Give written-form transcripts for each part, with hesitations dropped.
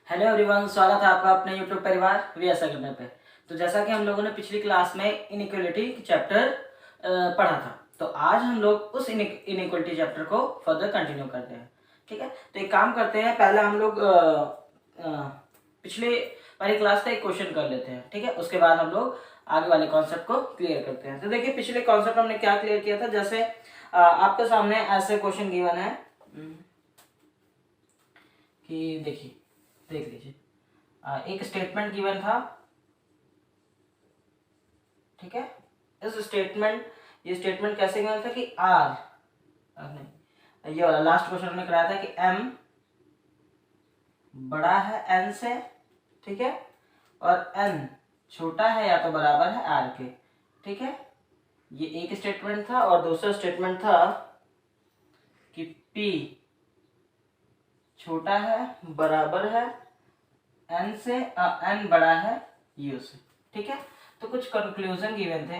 Hello everyone, स्वागत है आपका अपने यूट्यूब परिवार वीएस अकेडमी पे। तो जैसा कि हम लोगों ने पिछली क्लास में इनइक्वालिटी चैप्टर पढ़ा था, तो आज हम लोग उस इनइक्वालिटी चैप्टर को फर्दर कंटिन्यू करते हैं। ठीक है, तो एक काम करते हैं, पहले हम लोग पिछले वाली क्लास का एक क्वेश्चन कर लेते हैं। ठीक है, उसके बाद हम लोग आगे वाले कॉन्सेप्ट को क्लियर करते हैं। तो देखिए, पिछले कॉन्सेप्ट हमने क्या क्लियर किया था। जैसे आपके सामने ऐसे क्वेश्चन गिवन है कि देखिए, देख लीजिए, एक स्टेटमेंट गिवन था। ठीक है, ये स्टेटमेंट कैसे गिवन था कि आर नहीं, ये वाला लास्ट क्वेश्चन में कराया था कि एम बड़ा है एन से, ठीक है, और एन छोटा है या तो बराबर है आर के। ठीक है, ये एक स्टेटमेंट था। और दूसरा स्टेटमेंट था कि पी छोटा है बराबर है एन से, एन बड़ा है यू से। ठीक है, तो कुछ कंक्लूजन गिवन थे।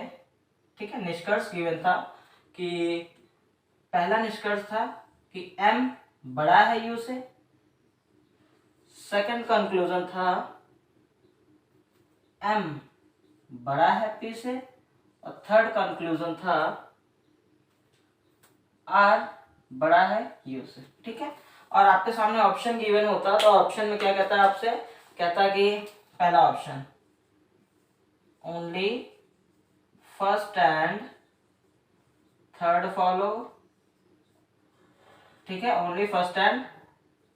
ठीक है, निष्कर्ष गिवन था कि पहला निष्कर्ष था कि एम बड़ा है यू से। सेकंड कंक्लूजन था एम बड़ा है पी से। और थर्ड कंक्लूजन था आर बड़ा है यू से। ठीक है, और आपके सामने ऑप्शन गिवन होता तो ऑप्शन में क्या कहता है आपसे, कहता कि पहला option only first and third follow. ठीक है, only first and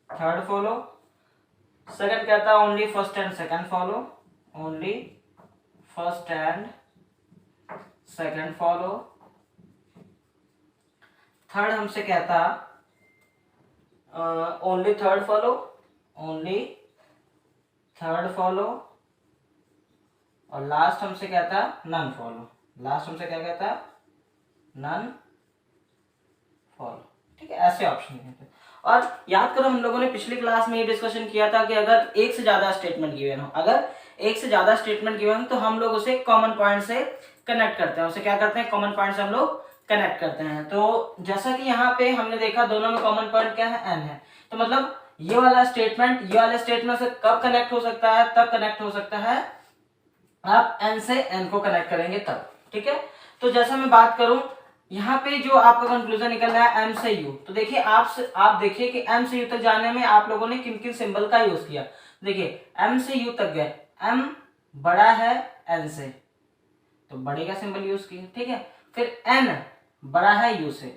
third follow. Second कहता है only first and second follow, only first and second follow. Third हमसे कहता only third follow, only third follow. और लास्ट हमसे कहता नन फॉलो, लास्ट हमसे क्या कहता नन फॉलो। ठीक है, ऐसे ऑप्शन कहते हैं। और याद करो, हम लोगों ने पिछली क्लास में ये डिस्कशन किया था कि अगर एक से ज्यादा स्टेटमेंट गिवन हो, अगर एक से ज्यादा स्टेटमेंट गिवन हो तो हम लोग उसे कॉमन पॉइंट से कनेक्ट करते हैं। उसे क्या करते हैं, कॉमन पॉइंट से हम लोग कनेक्ट करते हैं। तो जैसा कि यहाँ पे हमने देखा, दोनों में कॉमन पॉइंट क्या है, एन है। तो मतलब ये वाला स्टेटमेंट से कब कनेक्ट हो सकता है, तब कनेक्ट हो सकता है आप एन से एन को कनेक्ट करेंगे तब। ठीक है, तो जैसा मैं बात करूं, यहाँ पे जो आपका कंक्लूजन निकल रहा है एम से यू, तो देखिए आप देखिए कि एम से यू तक जाने में आप लोगों ने किन किन सिंबल का यूज किया। देखिए, एम से यू तक गए, एम बड़ा है एन से, तो बड़े का सिंबल यूज किया। ठीक है, फिर एन बड़ा है यू से,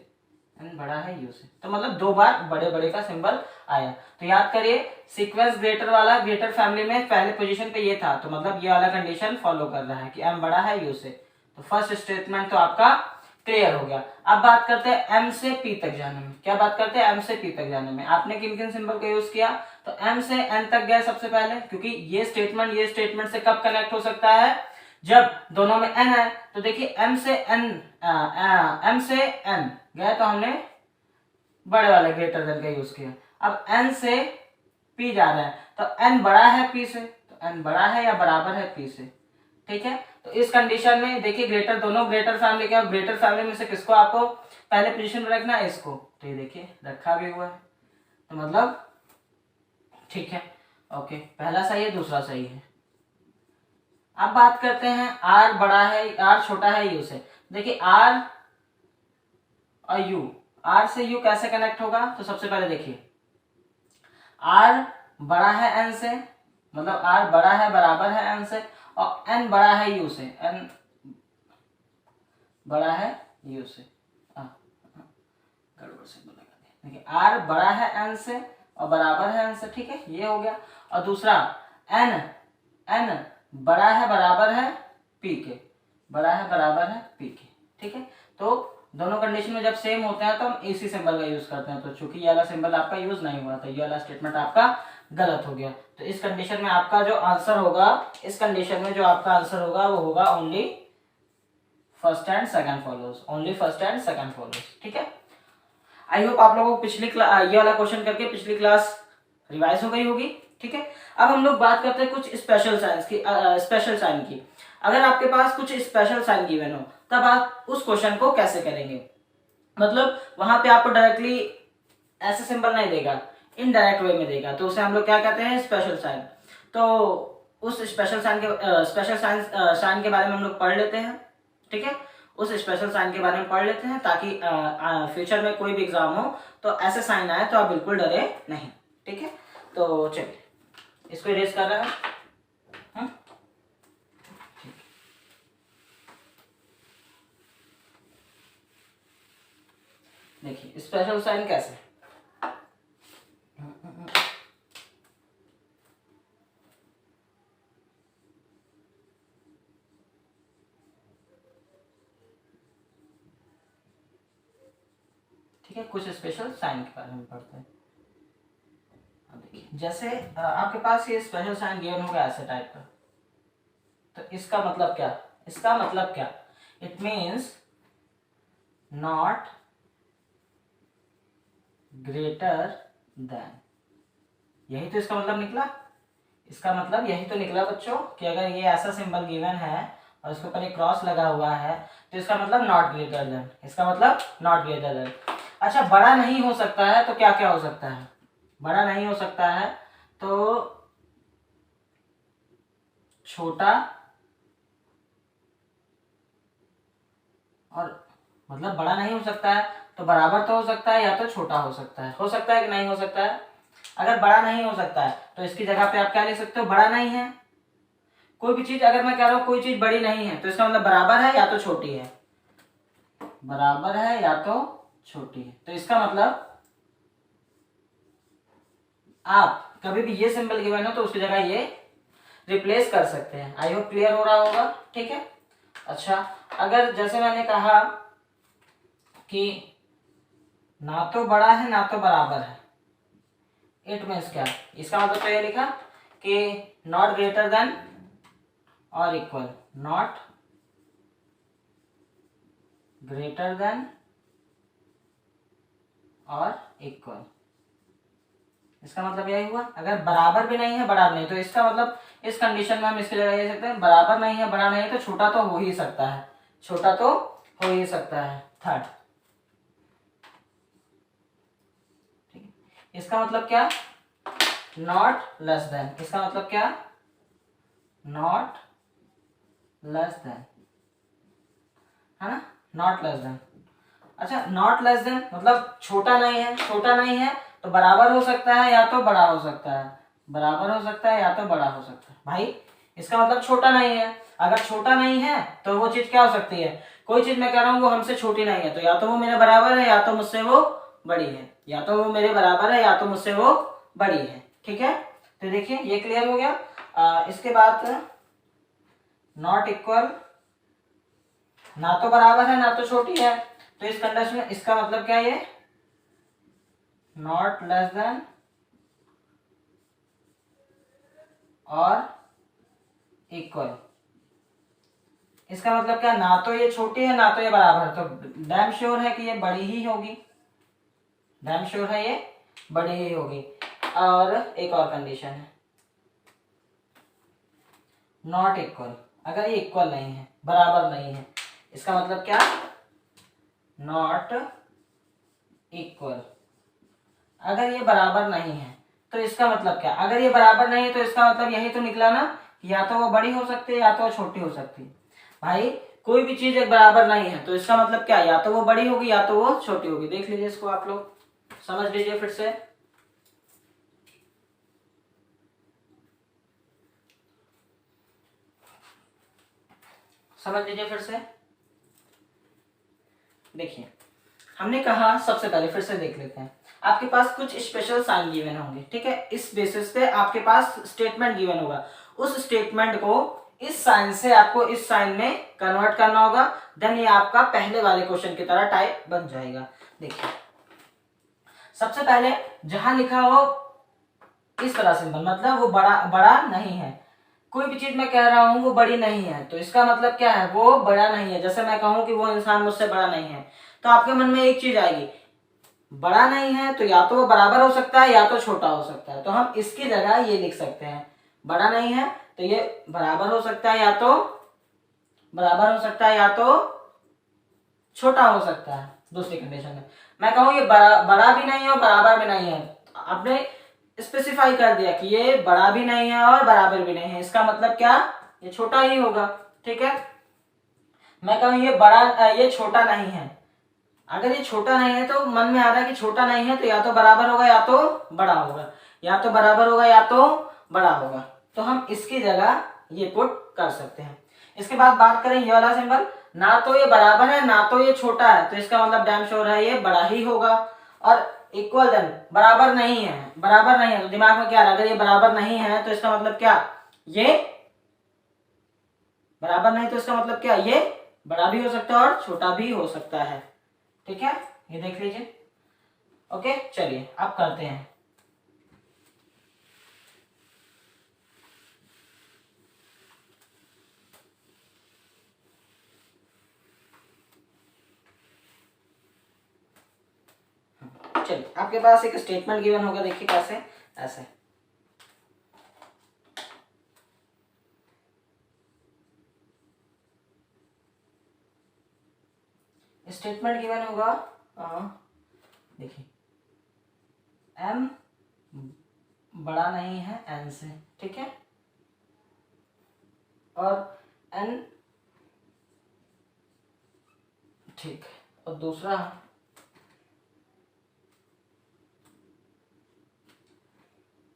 एन बड़ा है यू से, तो मतलब दो बार बड़े बड़े का सिंबल आया। तो याद करिए, सीक्वेंस ग्रेटर वाला ग्रेटर फैमिली में पहले पोजीशन पे ये था, तो मतलब ये वाला कंडीशन फॉलो कर रहा है कि एम बड़ा है यू से। तो फर्स्ट स्टेटमेंट तो आपका क्लियर हो गया। अब बात करते हैं एम से पी तक जाने में। क्या बात करते हैं, एम से पी तक जाने में आपने किन किन सिंबल का यूज किया। तो एम से एन तक गए सबसे पहले, क्योंकि ये स्टेटमेंट से कब कनेक्ट हो सकता है, जब दोनों में एन है। तो देखिए, एम से एन गए तो हमने बड़े वाले ग्रेटर देन का यूज किया। अब एन से पी जा रहा है, तो एन बड़ा है पी से, तो एन बड़ा है या बराबर है पी से। ठीक है, तो इस कंडीशन में देखिए, दोनों ग्रेटर फैमिली के, ग्रेटर फैमिली में से किसको आपको पहले पोजीशन में रखना है, इसको। तो ये देखिए रखा भी हुआ है, तो मतलब ठीक है, ओके, पहला सही है, दूसरा सही है। अब बात करते हैं आर बड़ा है, आर छोटा है यू से। देखिए, आर और यू, आर से यू कैसे कनेक्ट होगा, तो सबसे पहले देखिए, आर बड़ा है एन से, मतलब आर बड़ा है बराबर है एन से, और एन बड़ा है यू से, एन बड़ा है यू से। गड़बड़ से लगा दिया। देखिए, आर बड़ा है एन से और बराबर है एन से। ठीक है, ये हो गया। और दूसरा एन बड़ा है बराबर है पी के, बड़ा है बराबर है पी के। ठीक है, तो दोनों कंडीशन में जब सेम होते हैं तो हम इसी सिंबल का यूज करते हैं। तो चूंकि ये वाला सिंबल आपका यूज नहीं हुआ था, ये वाला स्टेटमेंट आपका गलत हो गया। तो इस कंडीशन में आपका जो आंसर होगा, इस कंडीशन में जो आपका आंसर होगा वो होगा only first and second follows, only first and second follows. ठीक है, आई होप आप लोगों को पिछली ये वाला क्वेश्चन करके पिछली क्लास रिवाइज हो गई होगी। ठीक है, अब हम लोग बात करते हैं कुछ स्पेशल साइन की। अगर आपके पास कुछ स्पेशल साइन गिवन हो, तब आप उस क्वेश्चन को कैसे करेंगे। मतलब वहां पे आपको डायरेक्टली ऐसे सिंबल नहीं देगा, इनडायरेक्ट वे में देगा तो उसे हम लोग क्या कहते हैं, स्पेशल साइन। तो उस स्पेशल साइन के बारे में हम लोग पढ़ लेते हैं, ठीक है। उस स्पेशल साइन के बारे में पढ़ लेते हैं ताकि फ्यूचर में कोई भी एग्जाम हो तो ऐसे साइन आए तो आप बिल्कुल डरे नहीं, ठीक है। तो चलिए इसको इरेज कर रहे हैं। देखिए स्पेशल साइन कैसे, ठीक है। कुछ स्पेशल साइन के बारे में पढ़ते हैं। अब देखिए जैसे आपके पास ये स्पेशल साइन गिवन होगा ऐसे टाइप का, तो इसका मतलब क्या, इसका मतलब क्या, it means not greater then, यही तो इसका मतलब निकला। इसका मतलब यही तो निकला बच्चों कि अगर ये ऐसा सिंबल गिवन है और इसके ऊपर एक क्रॉस लगा हुआ है तो इसका मतलब नॉट ग्रेटर देन, इसका मतलब नॉट ग्रेटर देन। अच्छा बड़ा नहीं हो सकता है तो क्या क्या हो सकता है, बड़ा नहीं हो सकता है तो छोटा, और मतलब बड़ा नहीं हो सकता है तो बराबर तो हो सकता है या तो छोटा हो सकता है कि नहीं हो सकता है। अगर बड़ा नहीं हो सकता है तो इसकी जगह पे आप क्या लिख सकते हो, बड़ा नहीं है। कोई भी चीज अगर मैं कह रहा हूं कोई चीज बड़ी नहीं है तो इसका मतलब बराबर है या तो छोटी है, बराबर है या तो छोटी है। तो इसका मतलब आप कभी भी ये सिंबल गिवन हो तो उसकी जगह ये रिप्लेस कर सकते हैं। आई होप क्लियर हो रहा होगा, ठीक है। अच्छा अगर जैसे मैंने कहा कि ना तो बड़ा है ना तो बराबर है, इट मीन्स क्या, इसका मतलब तो ये लिखा कि नॉट ग्रेटर देन और इक्वल, नॉट ग्रेटर देन और इक्वल। इसका मतलब यही हुआ, अगर बराबर भी नहीं है बड़ा भी नहीं, तो इसका मतलब इस कंडीशन में हम इसकी जगह ले सकते हैं बराबर नहीं है बड़ा नहीं है तो छोटा तो हो ही सकता है, छोटा तो हो ही सकता है, थर्ड। ठीक है, इसका मतलब क्या, नॉट लेस देन, इसका मतलब क्या, नॉट लेस देन, है ना, नॉट लेस देन। अच्छा नॉट लेस देन मतलब छोटा नहीं है, छोटा नहीं है तो बराबर हो सकता है या तो बड़ा हो सकता है, बराबर हो सकता है या तो बड़ा हो सकता है। भाई इसका मतलब छोटा नहीं है, अगर छोटा नहीं है तो वो चीज क्या हो सकती है, कोई चीज मैं कह रहा हूँ वो हमसे छोटी नहीं है तो या तो वो मेरे बराबर है या तो मुझसे वो बड़ी है, या तो वो मेरे बराबर है या तो मुझसे वो बड़ी है, ठीक है। तो देखिए ये क्लियर हो गया। इसके बाद नॉट इक्वल, ना तो बराबर है ना तो छोटी है, तो इस कंडीशन में इसका मतलब क्या है, ये नॉट लेस देन और इक्वल। इसका मतलब क्या, ना तो ये छोटी है ना तो ये बराबर है, तो डैम श्योर है कि ये बड़ी ही होगी, डैम श्योर है ये बड़ी ही होगी। और एक और कंडीशन है नॉट इक्वल, अगर ये इक्वल नहीं है बराबर नहीं है, इसका मतलब क्या, नॉट इक्वल। अगर ये बराबर नहीं है तो इसका मतलब क्या, अगर ये बराबर नहीं है तो इसका मतलब यही तो निकला ना, या तो वो बड़ी हो सकती है या तो वो छोटी हो सकती है। भाई कोई भी चीज एक बराबर नहीं है तो इसका मतलब क्या, या तो वो बड़ी होगी या तो वो छोटी होगी। देख लीजिए इसको, आप लोग समझ लीजिए फिर से। समझ लीजिए फिर से। देखिए हमने कहा, सबसे पहले फिर से देख लेते हैं, आपके पास कुछ स्पेशल साइन गिवन होंगे, ठीक है। इस बेसिस पे आपके पास स्टेटमेंट गिवन होगा, उस स्टेटमेंट को इस साइन से आपको इस साइन में कन्वर्ट करना होगा, देन ये आपका पहले वाले क्वेश्चन की तरह टाइप बन जाएगा। देखिए सबसे पहले जहां लिखा हो इस तरह सिंबल, मतलब वो बड़ा बड़ा नहीं है, कोई भी चीज मैं कह रहा हूं वो बड़ी नहीं है तो इसका मतलब क्या है, वो बड़ा नहीं है। जैसे मैं कहूं कि वो इंसान मुझसे बड़ा नहीं है तो आपके मन में एक चीज आएगी, बड़ा नहीं है तो या तो वो बराबर हो सकता है या तो छोटा हो सकता है, तो हम इसकी जगह ये लिख सकते हैं, बड़ा नहीं है तो ये बराबर हो सकता है या तो बराबर हो सकता है या तो छोटा हो सकता है। दूसरी कंडीशन में मैं कहूँ ये बड़ा भी नहीं है और बराबर भी नहीं है, आपने स्पेसिफाई कर दिया कि ये बड़ा भी नहीं है और बराबर भी नहीं है, इसका मतलब क्या, ये छोटा ही होगा। ठीक है, मैं कहूँ ये बड़ा ये छोटा नहीं है, अगर ये छोटा नहीं है तो मन में आ रहा है कि छोटा नहीं है तो या तो बराबर होगा या तो बड़ा होगा, या तो बराबर होगा या तो बड़ा होगा, तो हम इसकी जगह ये पुट कर सकते हैं। इसके बाद बात करें ये वाला सिंबल, ना तो ये बराबर है ना तो ये छोटा है, तो इसका मतलब डैम श्योर है ये बड़ा ही होगा। और इक्वल देन बराबर नहीं है, बराबर नहीं है तो दिमाग में क्या रहा, अगर ये बराबर नहीं है तो इसका मतलब क्या, ये बराबर नहीं तो इसका मतलब क्या, ये बड़ा भी हो सकता है और छोटा भी हो सकता है। ठीक है, ये देख लीजिए। ओके, चलिए अब करते हैं। चलिए, आपके पास एक स्टेटमेंट गिवन होगा, देखिए कैसे, ऐसे स्टेटमेंट गिवन होगा, देखिए m बड़ा नहीं है n से, ठीक है, और n ठीक, और दूसरा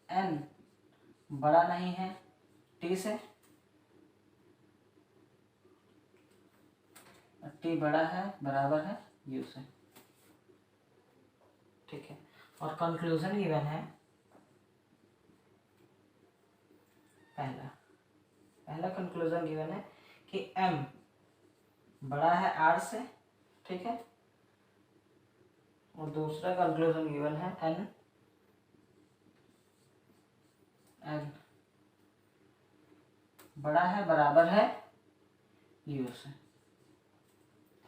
n बड़ा नहीं है t से, t बड़ा है बराबर है u से। ठीक है, और कंक्लूजन गिवन है, पहला कंक्लूजन गिवन है कि m बड़ा है r से, ठीक है, और दूसरा कंक्लूजन गिवन है n बड़ा है बराबर है u से।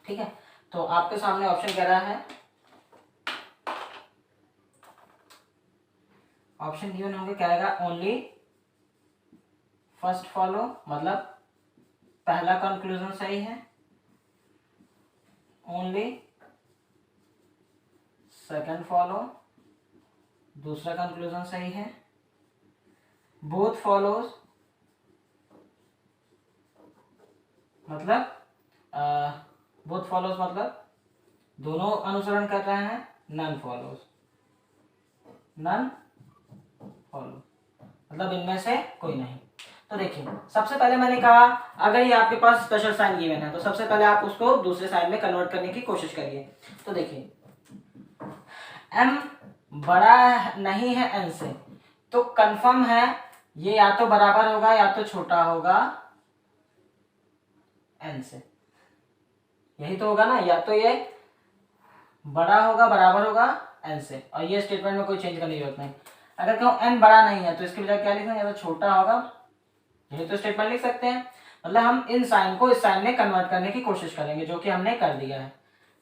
ठीक है, तो आपके सामने ऑप्शन कह रहा है, ऑप्शन गिवन होंगे, क्या आएगा, ओनली फर्स्ट फॉलो, मतलब पहला कंक्लूजन सही है, ओनली सेकंड फॉलो, दूसरा कंक्लूजन सही है, बोथ फॉलोज, मतलब बोथ फॉलोज मतलब दोनों अनुसरण कर रहे हैं, नन फॉलोज, नन फॉलो मतलब इनमें से कोई नहीं। तो देखिए, सबसे पहले मैंने कहा अगर ये आपके पास स्पेशल साइन गिवन है तो सबसे पहले आप उसको दूसरे साइन में कन्वर्ट करने की कोशिश करिए। तो देखिए m बड़ा नहीं है n से, तो कंफर्म है ये या तो बराबर होगा या तो छोटा होगा n से, यही तो होगा ना, या तो ये बड़ा होगा बराबर होगा n से, और ये स्टेटमेंट में कोई चेंज करने की जरूरत नहीं। अगर कहूँ n बड़ा नहीं है तो इसके बजाय क्या लिखेंगे, या तो छोटा होगा, यही तो स्टेटमेंट लिख सकते हैं। मतलब हम इन साइन को इस साइन में कन्वर्ट करने की कोशिश करेंगे, जो कि हमने कर दिया है।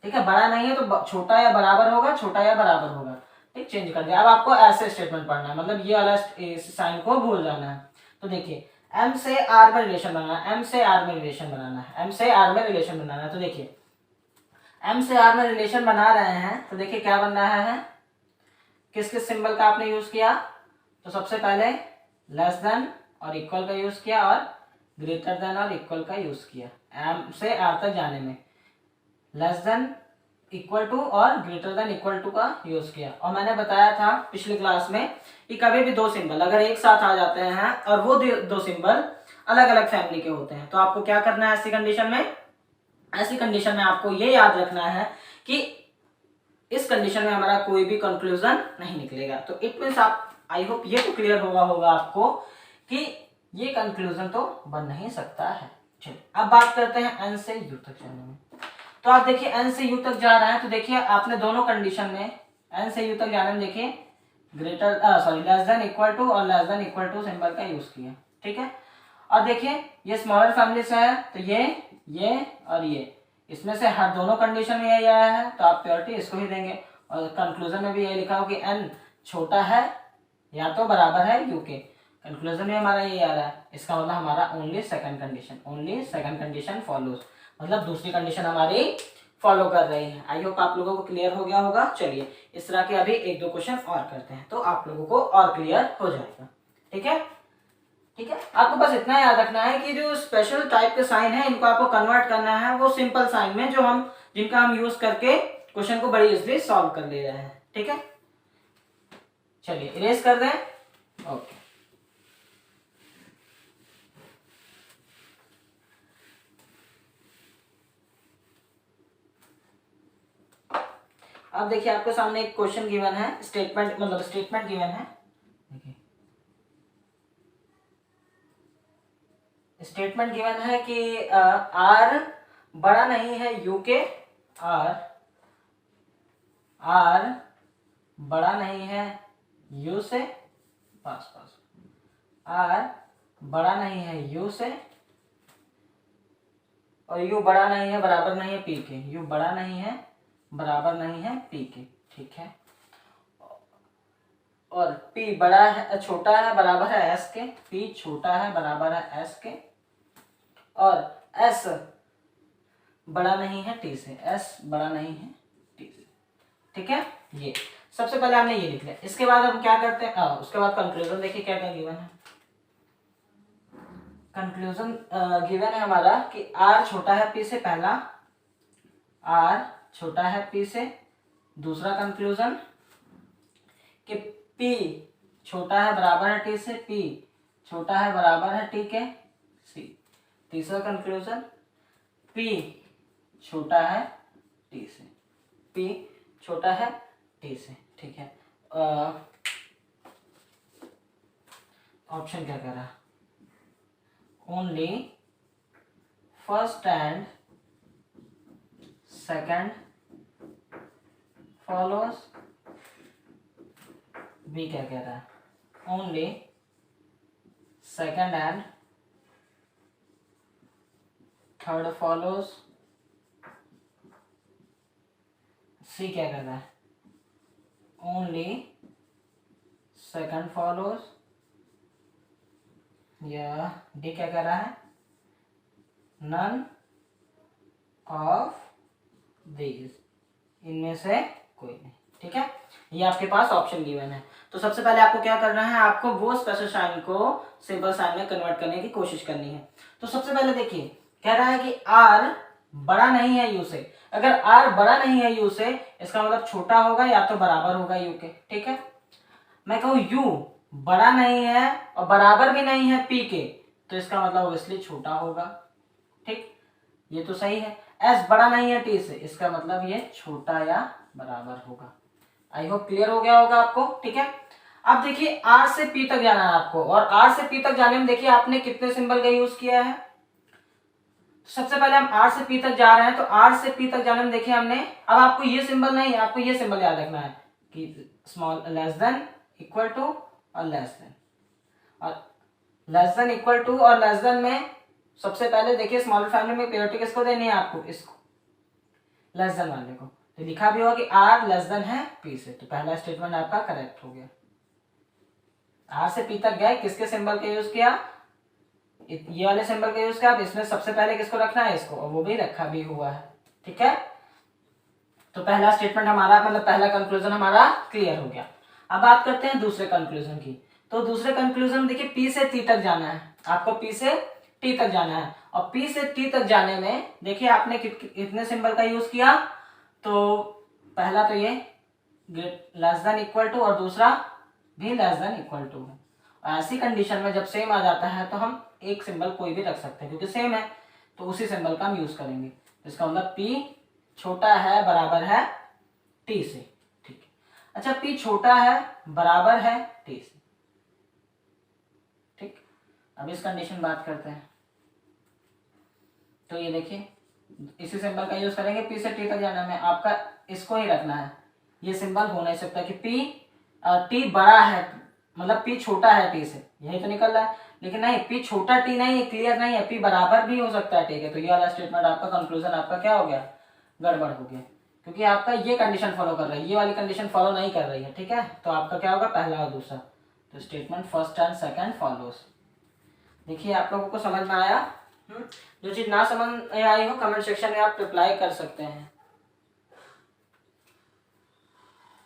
ठीक है, बड़ा नहीं है तो छोटा या बराबर होगा, छोटा या बराबर होगा, ठीक, चेंज कर दिया। अब आपको ऐसे स्टेटमेंट पढ़ना है, मतलब ये वाला साइन को भूल जाना है। तो देखिए m से r में रिलेशन बनाना है, m से r में रिलेशन बनाना है, m से r में रिलेशन बनाना है। तो देखिए m से r में रिलेशन बना रहे हैं, तो देखिए क्या बन रहा है, किस किस सिंबल का आपने यूज किया, तो सबसे पहले लेस देन और इक्वल का यूज किया और ग्रेटर देन और इक्वल का यूज किया। m से r तक जाने में लेस देन, इक्वल टू और ग्रेटर देन इक्वल टू का यूज किया। और मैंने बताया था पिछली क्लास में कि कभी भी दो सिंबल अगर एक साथ आ जाते हैं और वो दो सिंबल अलग अलग फैमिली के होते हैं तो आपको क्या करना है ऐसी कंडीशन में, ऐसी कंडीशन में आपको ये याद रखना है कि इस कंडीशन में हमारा कोई भी कंक्लूजन नहीं निकलेगा। तो इट मीन्स आप, आई होप ये तो क्लियर होगा आपको कि ये कंक्लूजन तो बन नहीं सकता है। चलिए अब बात करते हैं n से u तक जाने में। तो आप देखिए n से u तक जा रहा है, तो देखिए आपने दोनों कंडीशन में n से u तक जाने में देखिए greater less than equal to और less than equal to symbol का यूज किया। ठीक है, और देखिए ये स्मॉलर फैमिली से है तो ये और ये, इसमें से हर दोनों कंडीशन में यही आया है तो आप प्योरिटी इसको ही देंगे। और कंक्लूजन में भी यही लिखा हो कि n छोटा है या तो बराबर है u के, कंक्लूजन में हमारा ये आ रहा है, इसका मतलब हमारा ओनली सेकंड कंडीशन फॉलोज, मतलब दूसरी कंडीशन हमारी फॉलो कर रही है। आई होप आप लोगों को क्लियर हो गया होगा। चलिए इस तरह के अभी 1-2 क्वेश्चन और करते हैं तो आप लोगों को और क्लियर हो जाएगा। ठीक है, ठीक है। आपको बस इतना याद रखना है कि जो स्पेशल टाइप के साइन है इनको आपको कन्वर्ट करना है वो सिंपल साइन में, जो हम जिनका हम यूज करके क्वेश्चन को बड़ी इजीली सॉल्व कर ले रहे हैं। ठीक है, चलिए इरेज कर दें। ओके, अब देखिए आपके सामने एक क्वेश्चन गिवन है, स्टेटमेंट मतलब स्टेटमेंट गिवन है। देखिए स्टेटमेंट गिवन है कि आर बड़ा नहीं है यू के, आर बड़ा नहीं है यू से, पास पास, आर बड़ा नहीं है यू से और यू बड़ा नहीं है बराबर नहीं है पी के, यू बड़ा नहीं है बराबर नहीं है पी के। ठीक है, और पी बड़ा है छोटा है बराबर है एस के, पी छोटा है बराबर है एस के, और एस बड़ा नहीं है टी से, एस बड़ा नहीं है टी से। ठीक है, ये सबसे पहले हमने ये लिख लिया। इसके बाद हम क्या करते हैं, उसके बाद कंक्लूजन देखिए क्या क्या गिवन है। कंक्लूजन गिवन है हमारा कि आर छोटा है पी से, पहला आर छोटा है पी से। दूसरा कंक्लूजन कि पी छोटा है बराबर है टी से, पी छोटा है बराबर है टी के, सी। तीसरा कंक्लूजन पी छोटा है टी से, पी छोटा है टी से। ठीक है, ऑप्शन क्या कह रहा, only first and second follows. B क्या कह रहा है, only second and third follows. C क्या कह रहा है, ओनली सेकंड फॉलोज। या डी क्या कह रहा है, नन ऑफ दीज, इनमें से कोई नहीं। ठीक है, ये आपके पास ऑप्शन गिवन है। तो सबसे पहले आपको क्या करना है, आपको वो स्पेशल साइन को सिंपल साइन में कन्वर्ट करने की कोशिश करनी है। तो सबसे पहले देखिए कह रहा है कि आर बड़ा नहीं है यू से। अगर आर बड़ा नहीं है यू से इसका मतलब छोटा होगा या तो बराबर होगा यू के। ठीक है, मैं कहूँ यू बड़ा नहीं है और बराबर भी नहीं है पी के, तो इसका मतलब ऑब्वियसली छोटा होगा। ठीक, ये तो सही है। एस बड़ा नहीं है टी से, इसका मतलब ये छोटा या बराबर होगा। आई होप क्लियर हो गया होगा आपको। ठीक है, अब देखिए आर से पी तक जाना है आपको, और आर से पी तक जाने में देखिए आपने कितने सिंबल का यूज किया है। सबसे पहले हम आर से पी तक जा रहे हैं, तो आर से पी तक जाने में देखिए हमने, अब आपको ये सिंबल नहीं, आपको ये सिंबल याद रखना है कि small less than equal to और लेस देन, और लेस देन इक्वल टू और लेस देन में सबसे पहले देखिए स्मॉलर फैमिली में प्रायोरिटी किसको देनी है, आपको इसको, लेस देन वाले को। तो लिखा भी होगा कि आर लेस देन है पी से, तो पहला स्टेटमेंट आपका करेक्ट हो गया। आर से पी तक गए, किसके सिंबल का यूज किया, ये वाले सिंबल का यूज किया। इसमें सबसे पहले किसको रखना है, इसको, और वो भी रखा भी हुआ है। ठीक है, तो पहला स्टेटमेंट हमारा मतलब पहला कंक्लूजन हमारा क्लियर हो गया। अब बात करते हैं दूसरे कंक्लूजन की। तो दूसरे कंक्लूजन देखिए पी से टी तक जाना है आपको, पी से टी तक जाना है, और पी से टी तक जाने में देखिए आपने कितने सिंबल का यूज किया। तो पहला तो ये लेस देन इक्वल टू, और दूसरा भी लेस देन इक्वल टू है। ऐसी कंडीशन में जब सेम आ जाता है तो हम एक सिंबल कोई भी रख सकते हैं, क्योंकि सेम है तो उसी सिंबल का हम यूज करेंगे। इसका मतलब P छोटा है बराबर है T से। ठीक है, अच्छा P छोटा है बराबर है T से। ठीक, अब इस कंडीशन बात करते हैं। तो ये देखिए इसी सिंबल का यूज करेंगे, P से T तक जाना में आपका इसको ही रखना है। ये सिंबल हो नहीं सकता कि T बड़ा है मतलब P छोटा है T से, यही तो निकल रहा है। लेकिन नहीं, P छोटा T नहीं है, क्लियर नहीं है, P बराबर भी हो सकता है। ठीक है, तो ये वाला स्टेटमेंट आपका कंक्लूजन आपका क्या हो गया, गड़बड़ हो गया, क्योंकि आपका ये कंडीशन फॉलो कर रही है, ये वाली कंडीशन फॉलो नहीं कर रही है। ठीक है, तो आपका क्या होगा, पहला और दूसरा। तो statement first and second follows. देखिए आप लोगों को समझ में आया। जो चीज ना समझ में आई हो कमेंट सेक्शन में आप रिप्लाई कर सकते हैं।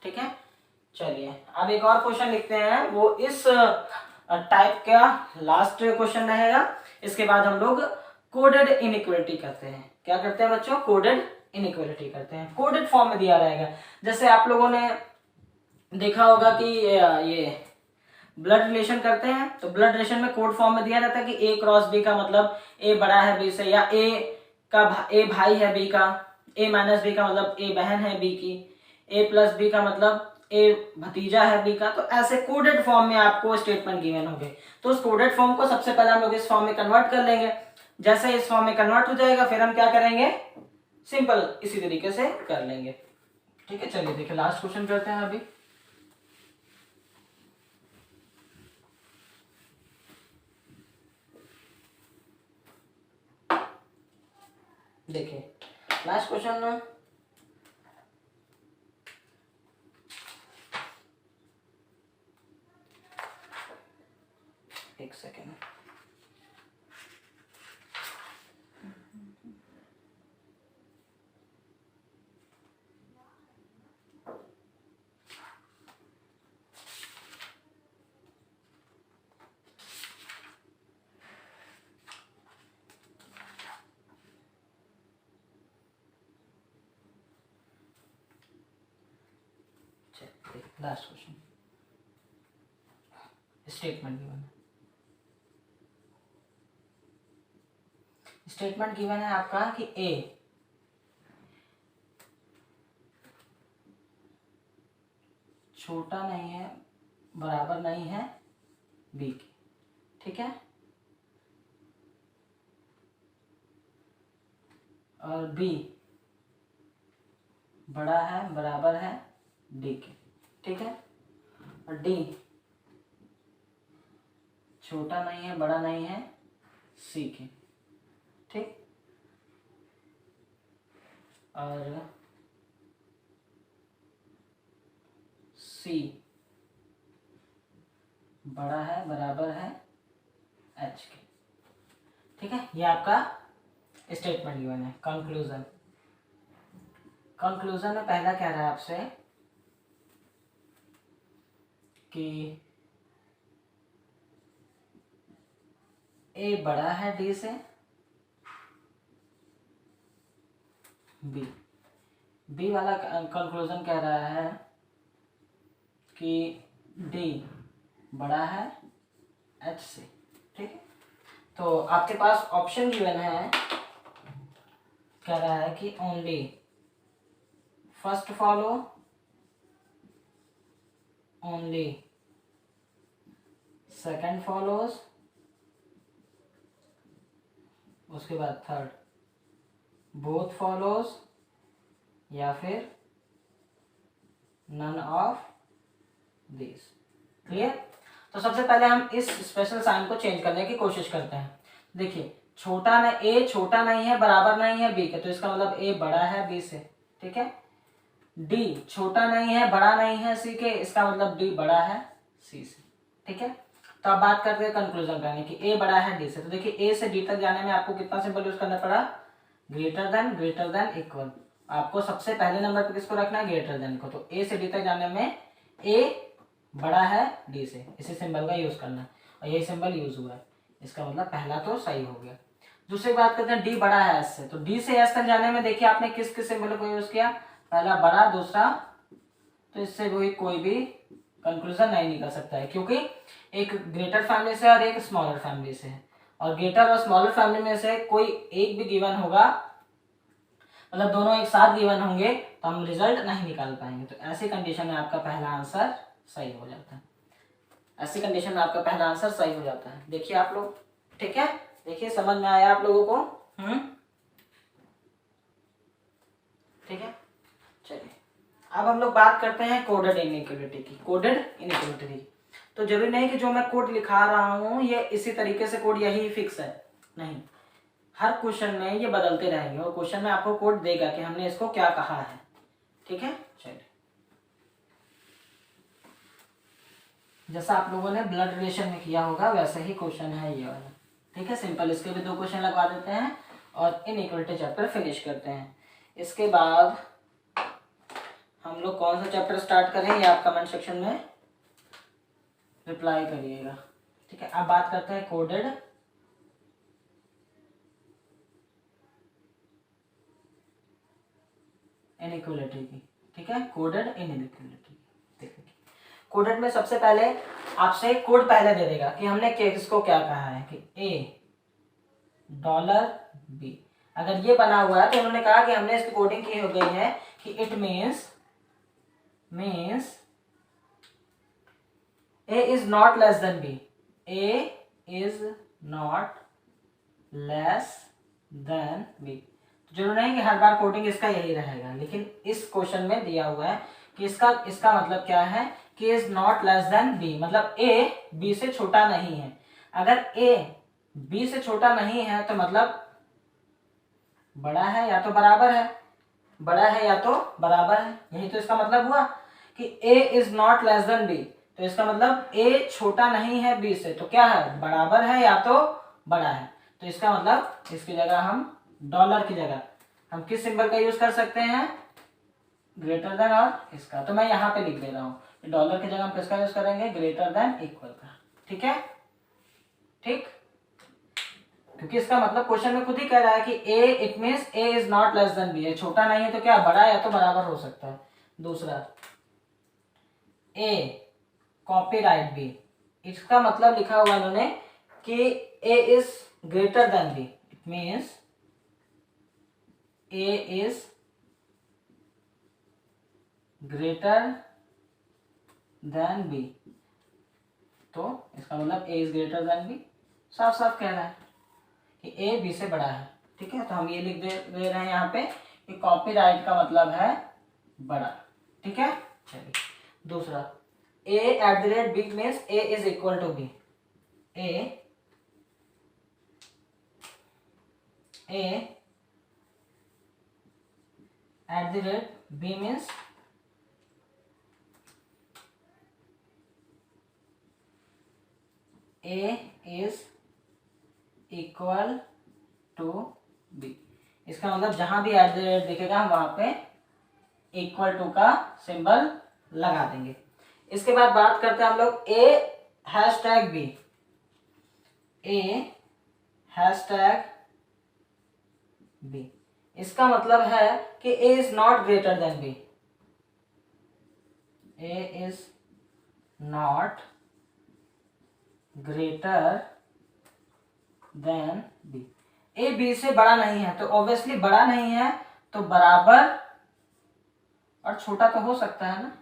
ठीक है, चलिए अब एक और क्वेश्चन लिखते हैं, वो इस टाइप का लास्ट क्वेश्चन रहेगा। इसके बाद हम लोग कोडेड इनइक्वालिटी करते हैं। क्या करते हैं बच्चों? कोडेड इनइक्वालिटी करते हैं। कोडेड फॉर्म में दिया रहेगा। जैसे आप लोगों ने देखा होगा कि ये ब्लड रिलेशन करते हैं, तो ब्लड रिलेशन में कोड फॉर्म में दिया रहता है कि ए क्रॉस बी का मतलब ए बड़ा है बी से, या ए भाई है बी का, ए माइनस बी का मतलब ए बहन है बी की, ए प्लस बी का मतलब ए भतीजा है बी का। तो ऐसे कोडेड फॉर्म में आपको स्टेटमेंट गिवन होंगे। तो उस कोडेड फॉर्म को सबसे पहले हम लोग इस फॉर्म में कन्वर्ट कर लेंगे। जैसे इस फॉर्म में कन्वर्ट हो जाएगा, फिर हम क्या करेंगे, सिंपल इसी तरीके से कर लेंगे। ठीक है, चलिए देखिए लास्ट क्वेश्चन करते हैं अभी। देखिए लास्ट क्वेश्चन, एक second, last question, statement given है। स्टेटमेंट गिवन है आपका कि ए छोटा नहीं है, बराबर नहीं है बी की। ठीक है, और बी बड़ा है, बराबर है डी के। ठीक है, और डी छोटा नहीं है, बड़ा नहीं है सी के। ठीक, और सी बड़ा है, बराबर है एच के। ठीक है, ये आपका स्टेटमेंट गिवन है। कंक्लूजन, कंक्लूजन में पहला कह रहा है आपसे कि ए बड़ा है डी से, बी वाला कंक्लूजन कह रहा है कि डी बड़ा है एच से। ठीक है, तो आपके पास ऑप्शन गिवन है, कह रहा है कि only first follow, only second follows, उसके बाद थर्ड बोथ फॉलोज, या फिर नन ऑफ दिस। क्लियर? तो सबसे पहले हम इस स्पेशल साइन को चेंज करने की कोशिश करते हैं। देखिए छोटा न ए छोटा नहीं है, बराबर नहीं है बी के, तो इसका मतलब ए बड़ा है बी से। ठीक है, डी छोटा नहीं है, बड़ा नहीं है सी के, इसका मतलब डी बड़ा है सी से। ठीक है, तो अब बात करते हैं कंक्लूजन करने की, ए बड़ा है डी से। तो देखिए ए से डी तक जाने में आपको कितना सिंबल यूज करना पड़ा, ग्रेटर देन इक्वल। आपको सबसे पहले नंबर पे किसको रखना है, ग्रेटर देन को। तो ए से डी तक जाने में ए बड़ा है डी से, इसी सिंबल का यूज करना है, और यही सिंबल यूज हुआ है। इसका मतलब पहला तो सही हो गया। दूसरी बात करते हैं डी बड़ा है एस से। तो डी से एस तक जाने में देखिए आपने किस किस सिंबल को यूज किया, पहला बड़ा, दूसरा, तो इससे कोई भी कंक्लूजन नहीं निकल सकता है, क्योंकि एक ग्रेटर फैमिली से और एक स्मॉलर फैमिली से है, और ग्रेटर और स्मॉलर फैमिली में से कोई एक भी गिवन होगा, मतलब दोनों एक साथ गिवन होंगे, तो हम रिजल्ट नहीं निकाल पाएंगे। तो ऐसी कंडीशन में आपका पहला आंसर सही हो जाता है। ऐसी कंडीशन में आपका पहला आंसर सही हो जाता है। देखिए आप लोग, ठीक है, देखिए समझ में आया आप लोगों को? ठीक है, चलिए अब हम लोग बात करते हैं कोडेड इनइक्वालिटी की। कोडेड इनइक्वालिटी, तो जरूरी नहीं कि जो मैं कोड लिखा रहा हूं ये इसी तरीके से कोड यही फिक्स है, नहीं, हर क्वेश्चन में ये बदलते रहेंगे, और क्वेश्चन में आपको कोड देगा कि हमने इसको क्या कहा है। ठीक है, चलिए जैसा आप लोगों ने ब्लड रिलेशन में किया होगा वैसे ही क्वेश्चन है ये वाला। ठीक है, सिंपल इसके भी 2 क्वेश्चन लगवा देते हैं और इनइक्वालिटी चैप्टर फिनिश करते हैं। इसके बाद हम लोग कौन सा चैप्टर स्टार्ट करें ये आप कमेंट सेक्शन में रिप्लाई करिएगा। ठीक है, अब बात करते हैं कोडेड इनइक्वालिटी की। ठीक है, कोडेड इनइक्वालिटी। देखिए कोडेड में सबसे पहले आपसे कोड पहले दे देगा कि हमने किसको क्या कहा है कि ए डॉलर बी। अगर ये बना हुआ है तो उन्होंने कहा कि हमने इसकी कोडिंग की हो गई है कि it means A is not less than B, A is not less than B. जरूर नहीं कि हर बार कोडिंग इसका यही रहेगा, लेकिन इस क्वेश्चन में दिया हुआ है कि इसका मतलब क्या है कि is not less than B, मतलब ए बी से छोटा नहीं है। अगर ए बी से छोटा नहीं है तो मतलब बड़ा है या तो बराबर है, बड़ा है या तो बराबर है। यही तो इसका मतलब हुआ कि A is not less than B, तो इसका मतलब ए छोटा नहीं है बी से, तो क्या है, बराबर है या तो बड़ा है। तो इसका मतलब इसकी जगह हम डॉलर की जगह हम किस सिंबल का यूज कर सकते हैं, ग्रेटर देन और इसका। तो मैं यहाँ पे लिख दे रहा हूँ डॉलर की जगह हम किसका यूज करेंगे, ग्रेटर देन इक्वल का। ठीक है, ठीक, क्योंकि इसका मतलब क्वेश्चन में खुद ही कह रहा है कि A it means A is not less than B, छोटा नहीं है तो क्या बड़ा या तो बराबर हो सकता है। दूसरा ए कॉपीराइट बी, इसका मतलब लिखा हुआ इन्होंने कि A is greater than B, it means A is greater than B, तो इसका मतलब A is greater than B. साफ साफ कह रहा है कि ए बी से बड़ा है। ठीक है, तो हम ये लिख दे रहे हैं यहाँ पे कि कॉपीराइट का मतलब है बड़ा। ठीक है, चलिए दूसरा A at the rate B means A is equal to B, A at the rate B means A is equal to B. इसका मतलब जहां भी एट द रेट दिखेगा हम वहां पे इक्वल टू का सिंबल लगा देंगे। इसके बाद बात करते हैं हम लोग A hashtag B, A hashtag B. इसका मतलब है कि A is not greater than B, A is not greater than B. A B से बड़ा नहीं है, तो ऑब्वियसली बड़ा नहीं है तो बराबर और छोटा तो हो सकता है ना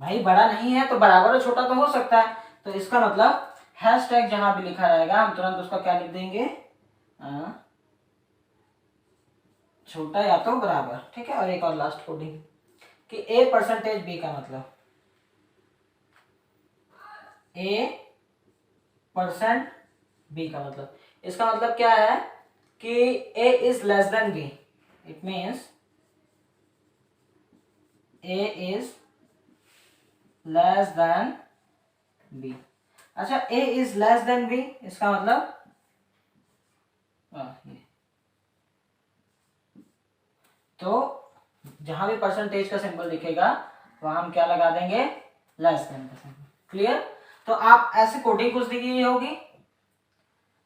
भाई, बड़ा नहीं है तो बराबर और छोटा तो हो सकता है। तो इसका मतलब हैशटैग जहां भी लिखा रहेगा हम तुरंत उसका क्या लिख देंगे, छोटा या तो बराबर। ठीक है, और एक और लास्ट कोडिंग कि ए परसेंटेज बी का मतलब ए परसेंट बी का मतलब, इसका मतलब क्या है कि A is less than B, it means A is less than B. अच्छा, A is less than B इसका मतलब ये, तो जहां भी परसेंटेज का सिंबल दिखेगा वहां हम क्या लगा देंगे, लेस देन का सिंबल। क्लियर, तो आप ऐसे कोडिंग कुछ दी गई होगी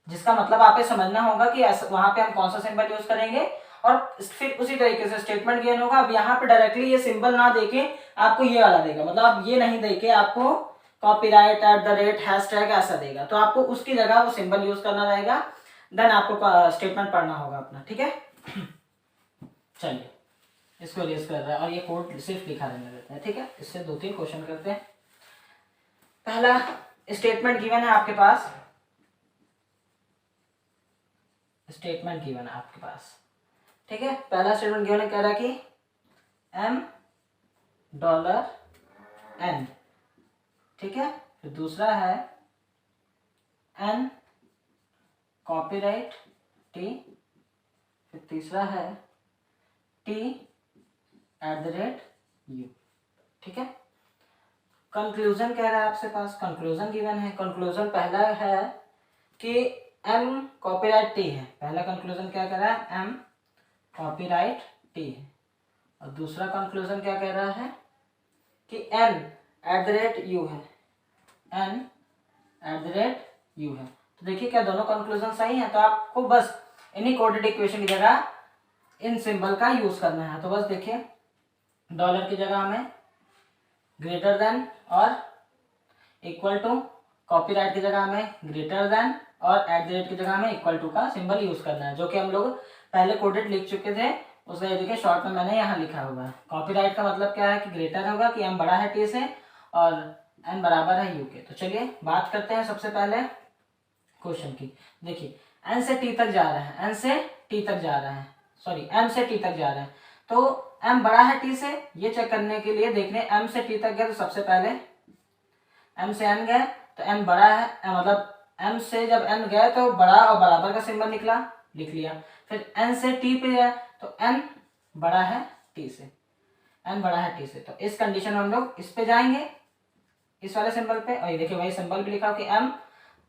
जिसका मतलब आपको समझना होगा कि वहां पे हम कौन सा सिंबल यूज करेंगे, और फिर उसी तरीके से स्टेटमेंट गिवन होगा। अब यहाँ पे डायरेक्टली ये सिंबल ना देके आपको ये वाला देगा, मतलब आप ये नहीं देके आपको copyright eight the rate hashtag ऐसा देगा, तो आपको उसकी जगह वो सिंबल यूज करना रहेगा, देन आपको स्टेटमेंट पढ़ना होगा अपना। ठीक है, चलिए इसको रेज कर रहा है और ये कोड सिर्फ लिखा रहने देते हैं। ठीक है, इससे 2-3 क्वेश्चन करते हैं। पहला स्टेटमेंट गिवन है आपके पास, स्टेटमेंट गिवन है आपके पास। ठीक है, पहला स्टेटमेंट गिवन है, कह रहा है कि एम डॉलर एन। ठीक है, फिर दूसरा है एन कॉपीराइट टी, फिर तीसरा है T eight the rate you. ठीक है, कंक्लूजन कह रहा है आपसे पास, कंक्लूजन गिवन है। कंक्लूजन पहला है कि एम कॉपीराइट टी है, पहला कंक्लूजन क्या कर रहा है, एम कॉपीराइट टी है। और दूसरा कंक्लूजन क्या कह रहा है कि n@u है, n@u है। तो देखिए क्या दोनों कंक्लूजन सही है। तो आपको बस इन्हीं कोडेड इक्वेशन की जगह इन सिंबल का यूज करना है। तो बस देखिए डॉलर की जगह हमें ग्रेटर देन और इक्वल टू, कॉपीराइट की जगह हमें ग्रेटर देन और @ की जगह हमें इक्वल टू का सिंबल यूज करना है, जो कि हम लोग पहले कोडेड लिख चुके थे। उसका ये देखिए शॉर्ट में मैंने यहाँ लिखा हुआ है। कॉपीराइट का मतलब क्या है कि ग्रेटर होगा कि m बड़ा है t से और n बराबर है u के। तो चलिए बात करते हैं सबसे पहले क्वेश्चन की। देखिए n से t तक जा रहा है, n से t तक जा रहा है, सॉरी m से t तक जा रहा है। तो m बड़ा है t से, ये चेक करने के लिए देख रहे हैं m से t तक गया तो सबसे पहले m से n गए तो n बड़ा है, मतलब m से जब n गए तो बड़ा और बराबर का सिंबल निकला, लिख लिया। फिर n से t पे गया तो n बड़ा है t से, n बड़ा है t से। तो इस कंडीशन में हम लोग इस पे जाएंगे, इस वाले सिंबल पे, और ये देखिए वही सिंबल भी लिखा कि m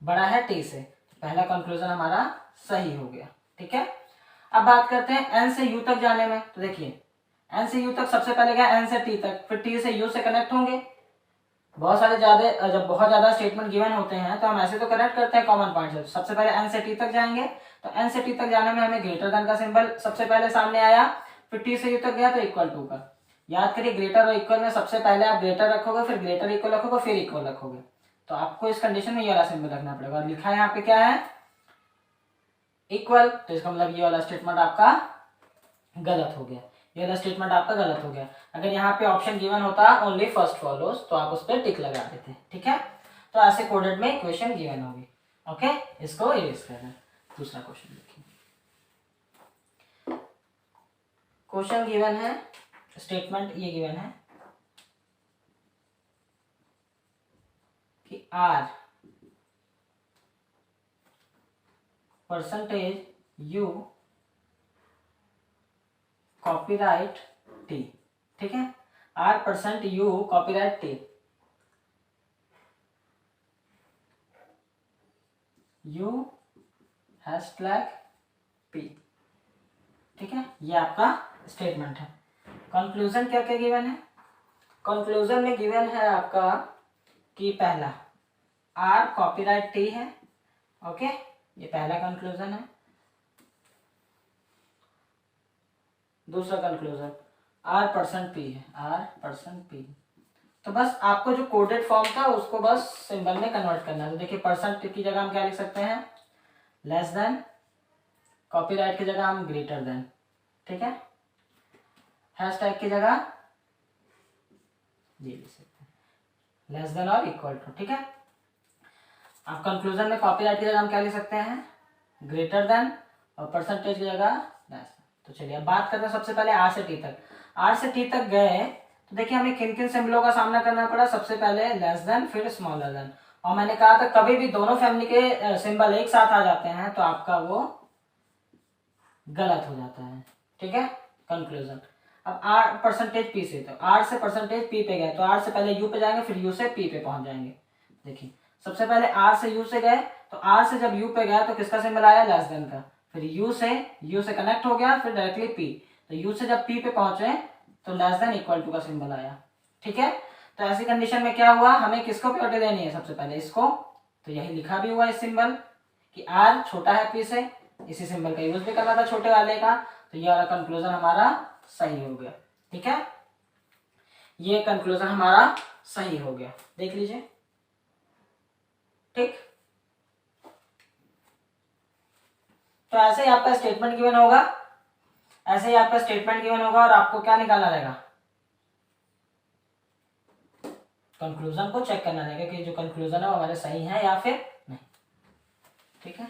बड़ा है t से। पहला कंक्लूजन हमारा सही हो गया। ठीक है, अब बात करते हैं n से u तक जाने में। तो देखिए n से u तक सबसे पहले गया n से t तक, फिर t से u से कनेक्ट होंगे। बहुत सारे जब बहुत ज्यादा स्टेटमेंट गिवन होते हैं तो हम ऐसे तो कनेक्ट करते हैं कॉमन पॉइंट से। सबसे पहले n से t तक जाएंगे, तो n से t तक जाने में हमें ग्रेटर देन का सिंबल सबसे पहले सामने आया, फिर t से u तक गया तो इक्वल टू का। याद करिए ग्रेटर और इक्वल में सबसे पहले आप ग्रेटर रखोगे, फिर ग्रेटर इक्वल रखोगे, फिर इक्वल रखोगे। तो आपको इस कंडीशन में ये वाला सिंबल रखना पड़ेगा। और लिखा है यहाँ पे क्या है, इक्वल। तो इसका मतलब ये वाला स्टेटमेंट आपका गलत हो गया, ये वाला स्टेटमेंट आपका गलत हो गया। अगर यहाँ पे ऑप्शन गिवन होता ओनली फर्स्ट फॉलोज तो आप उस पर टिक लगा देते। ठीक है, तो ऐसे कोडेड में इक्वेशन गिवन होगी। ओके, इसको इरेज करना। दूसरा क्वेश्चन देखिए, क्वेश्चन गिवन है, स्टेटमेंट ये गिवन है कि r %u कॉपीराइट t। ठीक है, r%u copyright t, u #p। ठीक है, ये आपका स्टेटमेंट है। कंक्लूजन क्या क्या गिवन है, कंक्लूजन में गिवन है आपका कि पहला r कॉपीराइट t है। ओके, ये पहला कंक्लूजन है। दूसरा कंक्लूजन r%p है, r%p। तो बस आपको जो कोडेड फॉर्म था उसको बस सिंबल में कन्वर्ट करना है। तो देखिए परसेंट की जगह हम क्या लिख सकते हैं, लेस देन, कॉपीराइट की जगह हम ग्रेटर देन। ठीक है, हैशटैग की जगह ये लिख सकते हैं लेस देन और इक्वल टू। ठीक है, अब कंक्लूजन में कॉपीराइट की जगह हम क्या लिख सकते हैं, ग्रेटर देन, और परसेंटेज की जगह लेस। तो चलिए अब बात करते हैं सबसे पहले r से t तक। r से t तक गए तो देखिए हमें किन किन सिंबलों का सामना करना पड़ा। सबसे पहले लेस देन, फिर स्मॉलर देन। और मैंने कहा था कभी भी दोनों फैमिली के सिंबल एक साथ आ जाते हैं तो आपका वो गलत हो जाता है। ठीक है, कंक्लूजन। अब r%p से, तो r से %p पे गए तो r से पहले u पे जाएंगे, फिर u से p पे पहुंच जाएंगे। देखिए सबसे पहले r से u से गए तो r से जब u पे गया तो किसका सिंबल आया, लेस देन का। फिर u से कनेक्ट हो गया, फिर डायरेक्टली p। तो u से जब p पे पहुंचे तो लेस देन इक्वल टू का सिंबल आया। ठीक है, तो ऐसी कंडीशन में क्या हुआ, हमें किसको प्रायोरिटी देनी है, सबसे पहले इसको। तो यही लिखा भी हुआ इस सिंबल कि r छोटा है p से, इसी सिंबल का यूज भी करना था छोटे वाले का। तो ये वाला कंक्लूजन हमारा सही हो गया। ठीक है, ये कंक्लूजन हमारा सही हो गया, देख लीजिए। ठीक, तो ऐसे ही आपका स्टेटमेंट गिवन होगा, ऐसे ही आपका स्टेटमेंट गिवन होगा और आपको क्या निकालना रहेगा, कंक्लूजन को चेक करना रहेगा कि जो कंक्लूजन है वो हमारे सही है या फिर नहीं। ठीक है,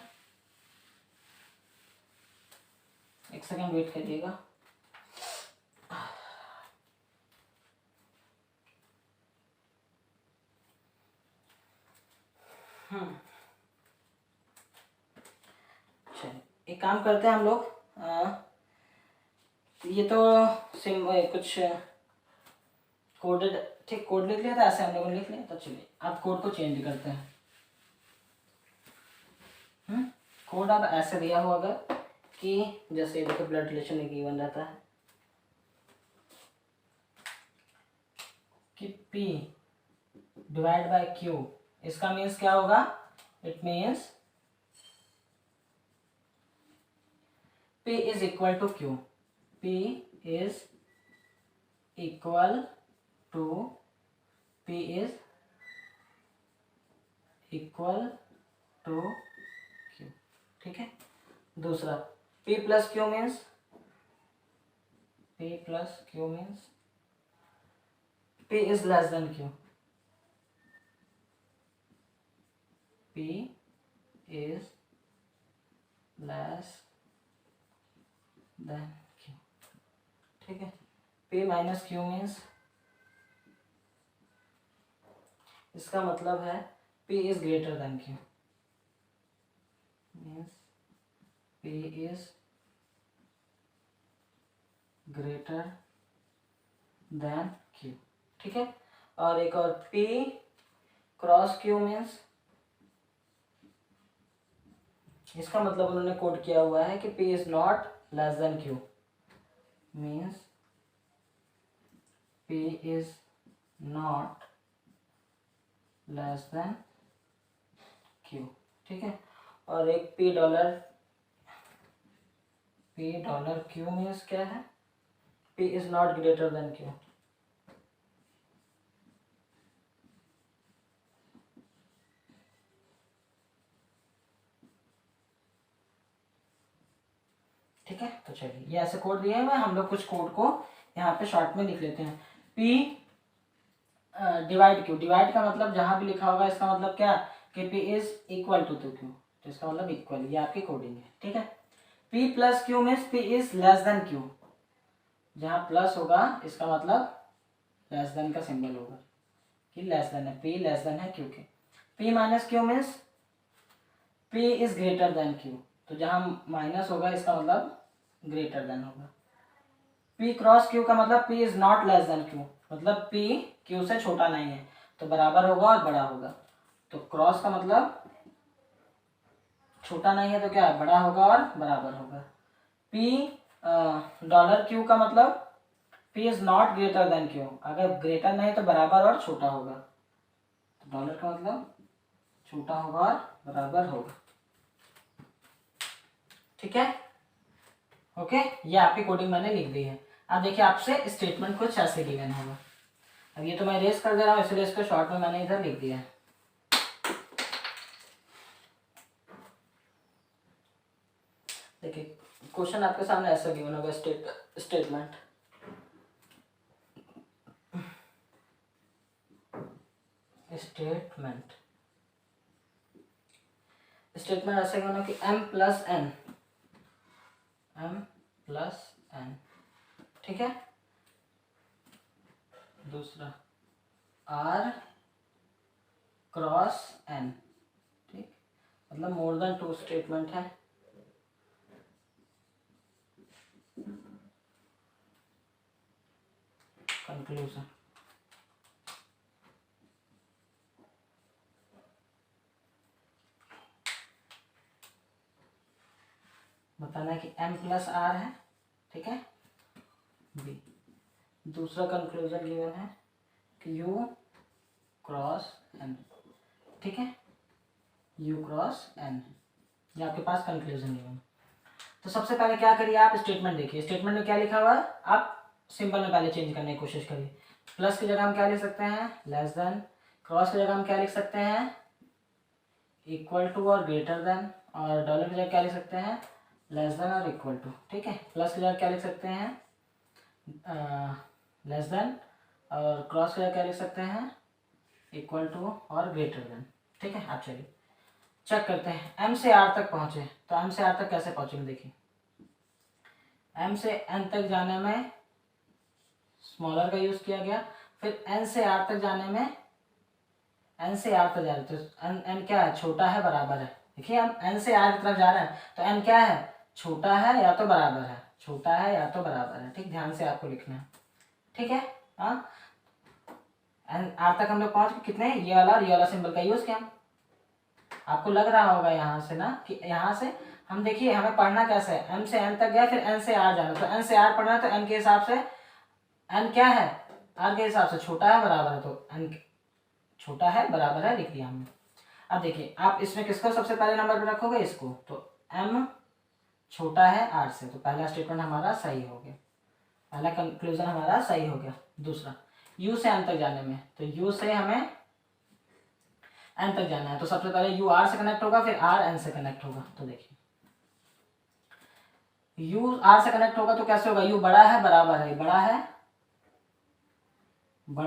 एक सेकंड वेट करिएगा। चलिए एक काम करते हैं हम लोग, ये तो कुछ कोडेड, ठीक कोड लिख लिया था, ऐसे हम लोगों ने लिख लिया। तो चलिए अब कोड को चेंज करते हैं। कोड अब ऐसे दिया हो अगर कि जैसे देखो ब्लड रिलेशन गिवन रहता है, कि P डिवाइड बाय Q, इसका मीन्स क्या होगा? It means P is equal to Q, P is equal to P is equal to Q, ठीक है। दूसरा P plus Q means P plus Q means P is less than Q, P is less than Q, ठीक है। P minus Q means, इसका मतलब है P is greater than Q, means P is greater than Q, ठीक है। और एक और P क्रॉस Q मीन्स, इसका मतलब उन्होंने कोड किया हुआ है कि P is not less than Q, means P is not less than Q, ठीक है। और एक P डॉलर Q मीन्स क्या है? P is not greater then Q, ठीक है। तो चलिए ये ऐसे कोड दिए हुए, हम लोग कुछ कोड को यहाँ पे शॉर्ट में लिख लेते हैं। P डिवाइड Q, डिवाइड का मतलब जहां भी लिखा होगा इसका मतलब क्या कि P is equal to Q, तो इसका मतलब इक्वल, ये आपकी कोडिंग है, ठीक है। P plus Q means P is less than Q, जहां प्लस होगा इसका मतलब लेस देन का सिंबल होगा कि लेस देन है, P लेस देन है Q के। P minus Q means P is greater then Q, तो जहां माइनस होगा इसका मतलब ग्रेटर देन होगा। P क्रॉस Q का मतलब P is not less than Q, मतलब P Q से छोटा नहीं है, तो बराबर होगा और बड़ा होगा। तो क्रॉस का मतलब छोटा नहीं है तो क्या है, बड़ा होगा और बराबर होगा। P डॉलर Q का मतलब P is not greater then Q, अगर ग्रेटर नहीं तो बराबर और छोटा होगा, तो डॉलर का मतलब छोटा होगा और बराबर होगा, ठीक है। ओके, ये आपकी कोडिंग मैंने लिख दी है। अब देखिए आपसे स्टेटमेंट कुछ ऐसे गिवन होगा। अब ये तो मैं रेस कर दे रहा हूँ, इसलिए इसको शॉर्ट में मैंने इधर लिख दिया है। देखिए क्वेश्चन आपके सामने ऐसा गिवन होगा, स्टेटमेंट ऐसे गिवन हो कि m प्लस n, ठीक है। दूसरा r क्रॉस n, ठीक, मतलब मोर देन 2 स्टेटमेंट है। कंक्लूजन, बताना है कि m प्लस r है, ठीक है। b, दूसरा कंक्लूजन गिवन है कि u क्रॉस n, ठीक है, u क्रॉस n, ये आपके पास कंक्लूजन गिवन। तो सबसे पहले क्या करिए आप, स्टेटमेंट देखिए, स्टेटमेंट में क्या लिखा हुआ है, आप सिंबल में पहले चेंज करने की कोशिश करिए। प्लस की जगह हम क्या लिख सकते हैं, लेस देन, क्रॉस की जगह हम क्या लिख सकते हैं, इक्वल टू और ग्रेटर देन, और डॉलर की जगह क्या लिख सकते हैं, लेस देन और इक्वल टू, ठीक है। प्लस की जगह क्या लिख सकते हैं, लेस देन, और क्रॉस की जगह क्या लिख सकते हैं, इक्वल टू और ग्रेटर देन, ठीक है। आप चलिए चेक करते हैं, m से r तक पहुंचे, तो m से r तक कैसे पहुंचेंगे, देखिए m से n तक जाने में स्मॉलर का यूज किया गया, फिर n से r तक जाने में, n से r तक जा रहे, तो n क्या है, छोटा है बराबर है। देखिए हम n से r की तरफ जा रहे हैं, तो n क्या है, छोटा है या तो बराबर है, छोटा है या तो बराबर है, ठीक, ध्यान से आपको लिखना है, ठीक है। हाँ, r तक हम लोग पहुंच के कितने, ये वाला सिंबल का यूज किया। आपको लग रहा होगा यहाँ से ना कि यहाँ से हम, देखिए हमें पढ़ना कैसे है, m से n तक गया, फिर n से r जाना, तो n से r पढ़ना है, तो n के हिसाब से n क्या है, आर के हिसाब से छोटा है बराबर है, तो एन छोटा है बराबर है लिख दिया हमने। अब देखिए आप इसमें किसको सबसे पहले नंबर पे रखोगे, इसको, तो एम छोटा है आर से, तो पहला स्टेटमेंट हमारा सही हो गया, पहला कंक्लूजन हमारा सही हो गया। दूसरा, यू से एन तक जाने में, तो यू से हमें एन तक जाना है, तो सबसे पहले यू आर से कनेक्ट होगा, फिर आर एन से कनेक्ट होगा। तो देखिए यू आर से कनेक्ट होगा तो कैसे होगा, यू बड़ा है बराबर है, बड़ा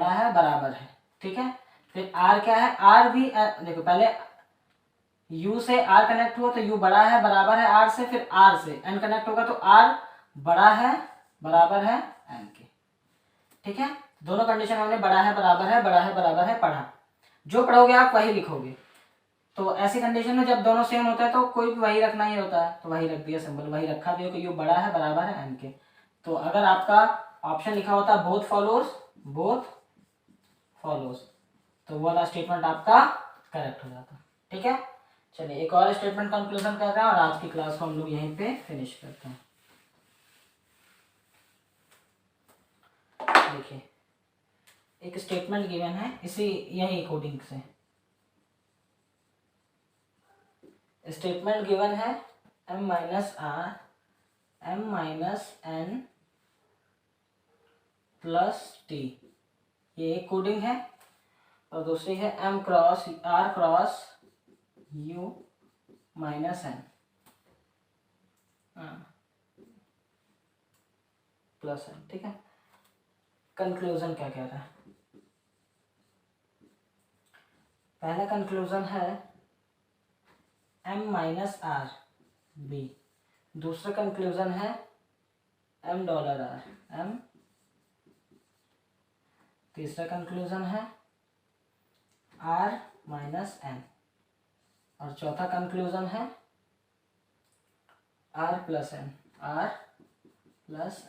है बराबर है, ठीक है। फिर आर क्या है, आर भी देखो पहले यू से आर कनेक्ट हुआ तो यू बड़ा है बराबर है आर से, फिर आर से एन कनेक्ट होगा तो आर बड़ा है बराबर है एन के, ठीक है। दोनों कंडीशन हमने बड़ा है बराबर है पढ़ा, जो पढ़ोगे आप वही लिखोगे। तो ऐसी कंडीशन में जब दोनों सेम होता है तो कोई भी वही रखना ही होता है, तो वही रख दिया सिंबल, वही रखा भी हो कि यू बड़ा है बराबर है एन के। तो अगर आपका ऑप्शन लिखा होता है बोथ फॉलोज, तो वो वाला स्टेटमेंट आपका करेक्ट हो जाता, ठीक है। चलिए एक और स्टेटमेंट कंक्लूजन कर रहे हैं और आज की क्लास को हम लोग यहीं पे फिनिश करते हैं। देखिए एक स्टेटमेंट गिवन है इसी यही कोडिंग से, स्टेटमेंट गिवन है m minus R m minus N plus T, ये एक कोडिंग है, और दूसरी है m cross r cross u minus N plus N, ठीक है। कंक्लूजन क्या कह रहा है, पहला कंक्लूजन है m माइनस आर बी, दूसरा कंक्लूजन है m डॉलर आर m, तीसरा कंक्लूजन है r माइनस एन, और चौथा कंक्लूजन है r प्लस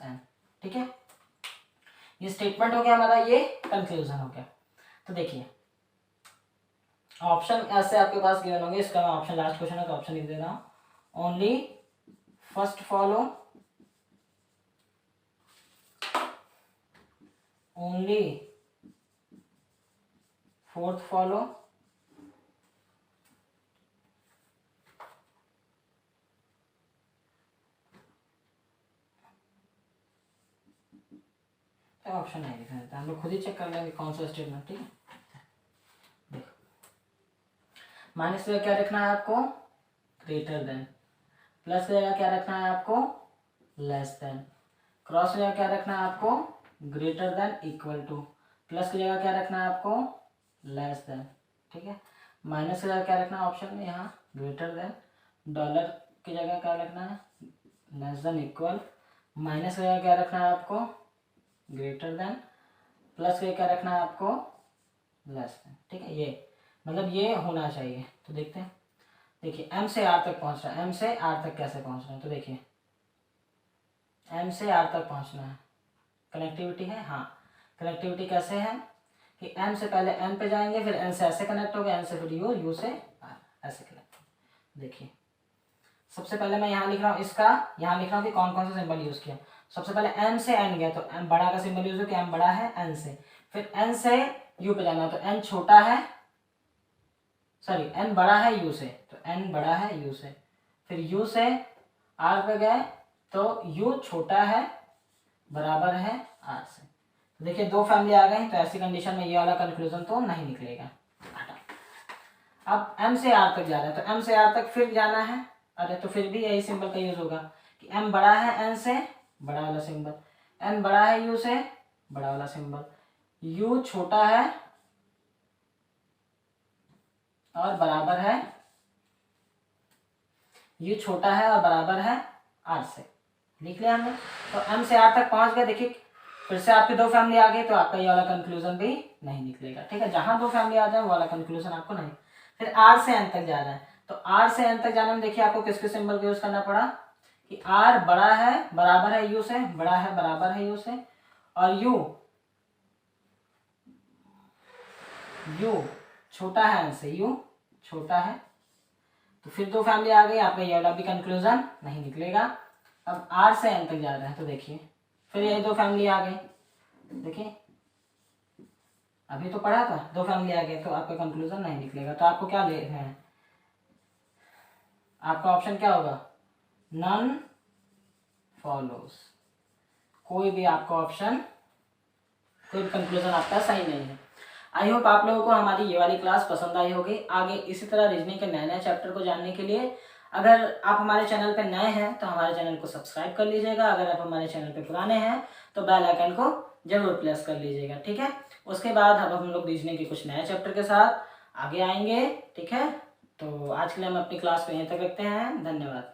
एन ठीक है। ये स्टेटमेंट हो गया हमारा, ये कंक्लूजन हो गया। तो देखिए ऑप्शन ऐसे आपके पास गिवन होंगे, इसका ऑप्शन लास्ट क्वेश्चन है तो ऑप्शन लिख देना, only first follow, only fourth follow, option नहीं लिखा रहता, हम लोग खुद ही चेक कर लेंगे कौन सा स्टेटमेंट, ठीक है। देखो माइनस का क्या रखना है आपको, ग्रेटर देन, प्लस का क्या रखना है आपको, लेस देन, क्रॉस का क्या रखना है आपको, greater than equal to, plus की जगह क्या रखना है आपको, लेस देन, ठीक है। माइनस की जगह क्या रखना है ऑप्शन में, यहाँ ग्रेटर देन, डॉलर की जगह क्या रखना है, लेस देन इक्वल, माइनस की जगह क्या रखना है आपको, ग्रेटर देन, प्लस का क्या रखना है आपको, लेस देन, ठीक है। ये मतलब ये होना चाहिए। तो देखते हैं, देखिए m से r तक पहुंच रहा है, m से r तक कैसे पहुंच रहा है, तो देखिए m से r तक पहुंचना है, कनेक्टिविटी है, हाँ कनेक्टिविटी कैसे है कि m से पहले n पे जाएंगे, फिर n से ऐसे कनेक्ट हो गया, n से फिर u से r ऐसे कनेक्ट। देखिए सबसे पहले मैं यहाँ लिख रहा हूँ, इसका यहाँ लिख रहा हूँ कि कौन कौन सा सिंबल यूज किया। सबसे पहले m से n गया तो m बड़ा का सिंबल यूज हो कि m बड़ा है n से, फिर n से u पे जाना तो n छोटा है, सॉरी n बड़ा है u से, तो n बड़ा है u से, फिर u से r पे गए तो u छोटा है बराबर है r से। तो देखिए दो फैमिली आ गई, तो ऐसी कंडीशन में ये वाला कंक्लूजन तो नहीं निकलेगा। अब m से r तक जा रहा है, तो m से r तक फिर जाना है, अरे तो फिर भी यही सिंबल का यूज होगा कि m बड़ा है n से, बड़ा वाला सिंबल, n बड़ा है u से, बड़ा वाला सिंबल, u छोटा है और बराबर है, u छोटा है और बराबर है r से, लिख लिया हमने। तो m से r तक पहुंच गए, देखिए फिर से आपकी दो फैमिली आ गई, तो आपका ये वाला कंक्लूजन भी नहीं निकलेगा, ठीक है। जहां दो फैमिली आ जाए वो वाला कंक्लूजन आपको नहीं। फिर r से n तक जा रहा है, तो r से n तक जाने में देखिए आपको किसके सिंबल का यूज करना पड़ा कि r बड़ा है बराबर है u से, बड़ा है बराबर है u से, और u छोटा है n से, u छोटा है, तो फिर दो फैमिली आ गई, आपका ये वाला भी कंक्लूजन नहीं निकलेगा। अब r से n तक जा रहा है, तो देखिए फिर यही दो फैमिली आ गई, देखिए अभी तो पढ़ा था, दो फैमिली आ गए तो आपका कंक्लूजन नहीं निकलेगा। तो आपको क्या ले है, आपका ऑप्शन क्या होगा, नन फॉलोज। कोई भी आपका ऑप्शन, कोई कंक्लूजन आपका सही नहीं है। आई होप आप लोगों को हमारी ये वाली क्लास पसंद आई होगी। आगे इसी तरह रीजनिंग के नए नए चैप्टर को जानने के लिए अगर आप हमारे चैनल पर नए हैं तो हमारे चैनल को सब्सक्राइब कर लीजिएगा। अगर आप हमारे चैनल पे पुराने हैं तो बेल आइकन को जरूर प्रेस कर लीजिएगा, ठीक है। उसके बाद अब हम लोग रीजनिंग के कुछ नए चैप्टर के साथ आगे आएंगे, ठीक है। तो आज के लिए हम अपनी क्लास को यहीं तक रखते हैं। धन्यवाद।